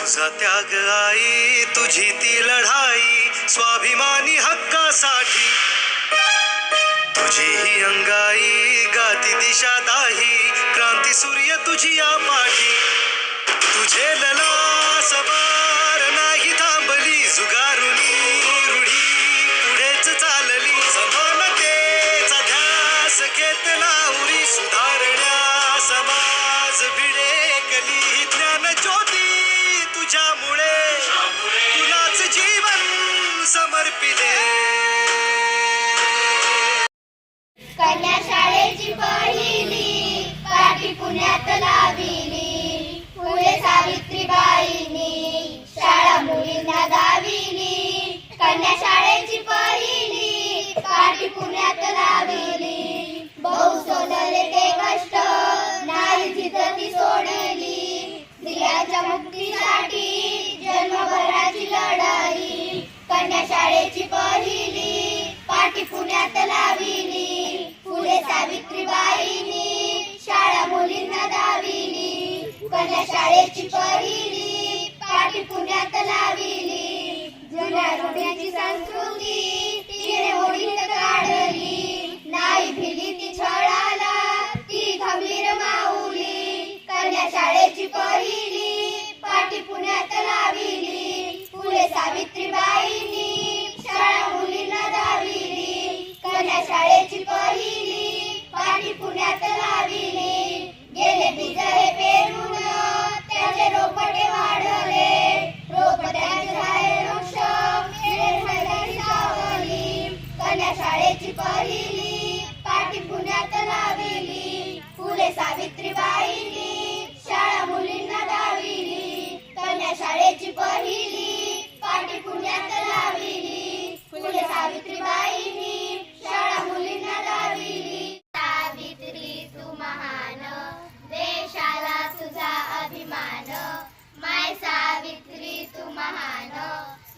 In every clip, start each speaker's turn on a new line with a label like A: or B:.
A: तुझा त्याग आई, तुझी ती लढाई स्वाभिमानी हक्कासाठी, तुझी ही अंगाई गाती दिशा दाही, क्रांती सूर्य तुझी या पाठी, तुझे लला सवार नाही थांबली, जुगारुनी रूढी पुढेच चालली, समानतेचा ध्यास घेतला उरी, सुधारण्या समाज भिडेकली, ज्ञान ज्योती तुझ्यामुळे तुलाच जीवन समर्पिले.
B: कन्या शाळेची पहिली काठी पुण्यात लाविली, फुले सावित्रीबाईंनी शाळा मुलींना दाविली. कन्या शाळेची पहिली काठी पुण्यात लाविली, बहु सोडले ते कष्ट नाही तिथं ती सोडली, स्त्रियांच्या मुक्तीसाठी जन्मभराची लढाई. कन्या शाळेची पहिली काठी पुण्यात लाविली, फुले सावित्रीबाईंनी शाळा मुलींना दाविली. कन्या शाळेची पहिली काठी पुण्यात लाविली, जुन्या रूढीची संस्कृती तिने मोडीत काढली, नाही भिली ती छळाला ती खंबीर माऊली. कन्या शाळेची पहिली काठी पुण्यात लाविली, फुले सावित्रीबाईंनी शाळा मुलींना दाविली. कन्या शाळेची पहिली काठी पुण्यात लाविली, गेले बीज हे पेरून त्याचे रोपटे वाढले, रोपट्याचे झाले वृक्ष मैदानी सावली. कन्या शाळेची पहिली काठी पुण्यात लाविली, फुले सावित्रीबाईंनी शाळा मुलींना दाविली. कन्या शाळेची पहिली काठी पुण्यात लाविली, फुले सावित्रीबाईंनी शाळा मुलींना दाविली. सावित्री तू महान, देशाला तुझा अभिमान, माय सावित्री तू महान,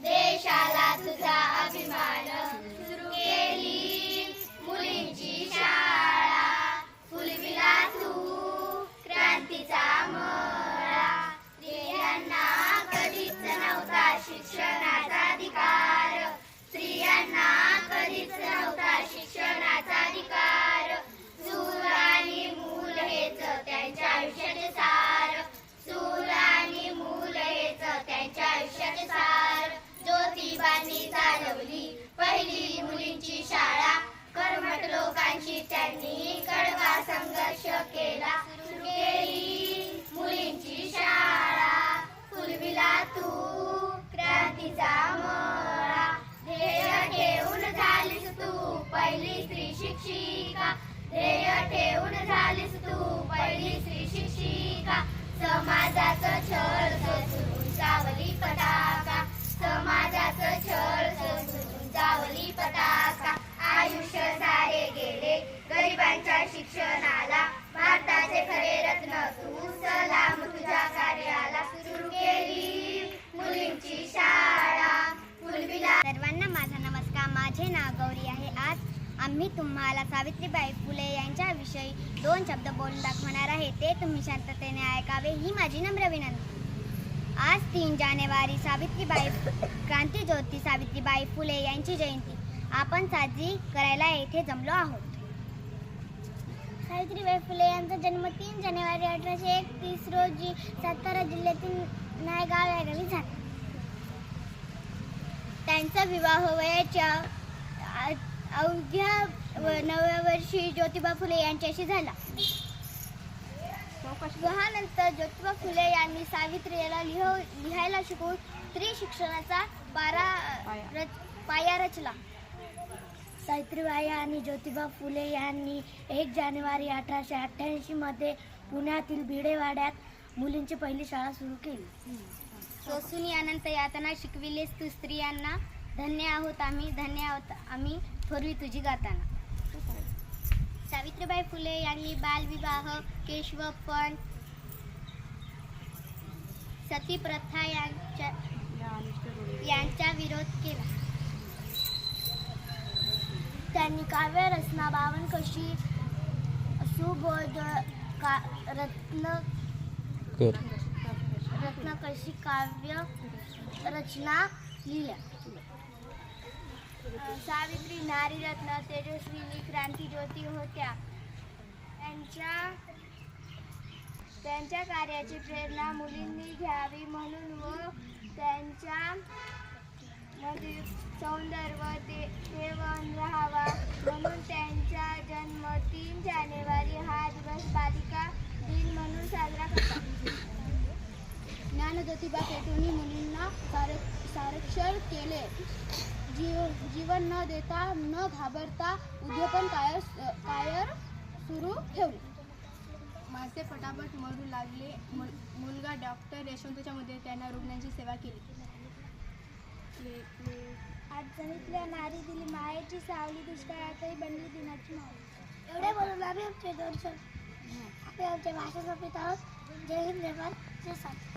B: देशाला तुझा अभिमान. सुरू केली मुलींची शाळा, फुलविला तू क्रांतीचा मळा, स्त्रियांना कधीच नव्हता शिक्षणाचा अधिकार, स्त्रियांना कधीच नव्हता शिक्षणाचा अधिकार. चूल आणि मूल हेच त्यांच्या आयुष्याचे सार, चूल आणि मूल हेच त्यांच्या आयुष्याचे सार. ज्योतिबांनी चालवली पहिली मुलींची शाळा, कर्मठ लोकांशी त्यांनी कडवा संघर्ष केला, सुरू केली मुलींची शाळा, फुलविला तू क्रांतीचा मळा. ध्येय ठेवून झालीस तू पहिली स्त्री शिक्षिका, ध्येय ठेवून झालीस तू पहिली स्त्री शिक्षिका. समाजाचं छळ ससून उंचावली पताका, समाजाचं छळ ससून उंचावली पताका. आयुष्य सारे गेले गरिबांच्या शिक्षणाला, भारताचे खरे रत्न तू, सलाम तुझ्या कार्याला. सुरू केली मुलींची शाळा, फुलविला.
C: सर्वांना माझा नमस्कार. माझे नाव गौरी आहे. आज आम्ही तुम्हाला सावित्रीबाई फुले यांच्याविषयी 2 शब्द बोलून दाखवणार आहे, ते तुम्ही शांततेने ऐकावे ही माझी नम्र विनंती. आज 3 जानेवारी सावित्रीबाई क्रांतीज्योती सावित्रीबाई फुले यांची जयंती आपण साजरी करायला येथे जमलो आहोत. सावित्रीबाई फुले यांचा जन्म 3 जानेवारी 1831 रोजी सातारा जिल्ह्यातील नायगाव या गावी झाला. त्यांचा विवाह वयाच्या अवघ्या 9व्या वर्षी ज्योतिबा फुले यांच्याशी झाला. विवाहानंतर ज्योतिबा फुले यांनी सावित्रीला लिहायला शिकवून स्त्री शिक्षणाचा पाया रचला. सावित्रीबाई आणि ज्योतिबा फुले यांनी 1 जानेवारी 1888 मध्ये पुण्यातील भिडेवाड्यात मुलींची पहिली शाळा सुरू केली. सोसून अनंत यातना शिकविलेस तू स्त्रियांना, धन्य आहोत आम्ही थोरवी तुझी गाताना. सावित्रीबाई फुले यांनी बालविवाह, केशवपण, सती प्रथा यांचा विरोध केला. त्यांनी काव्य रचना, बावनकशी, सुबोध, रत्नकळशी काव्य रचना लिहिल्या. सावित्री नारीरत्न तेजस्विनी क्रांतिज्योती होत्या. त्यांच्या कार्याची प्रेरणा मुलींनी घ्यावी म्हणून व त्यांच्या मध्ये सौंदर्य ठेवून राहावा म्हणून त्यांचा जन्म 3 जानेवारी हा दिवस बालिका दिन म्हणून साजरा करतात. ज्ञानज्योतिबा पेटूंनी मुलींना साक्षर केले. जीवन न देता न घाबरता उद्योपन कायर सुरू ठेवले.
D: मासे पटापट मरू लागले. मुलगा डॉक्टर यशवंतच्या मध्ये त्यांना रुग्णांची सेवा केली.
C: अडचणीतल्या नारी दिली मायेची सावली दुष्काळातही बनली दिनाची मावली.
B: एवढे बोलून आम्ही आमचे 2 शब्द आमच्या भाषा संपत आहोत. जय हिंद, जय भारत, जय सात.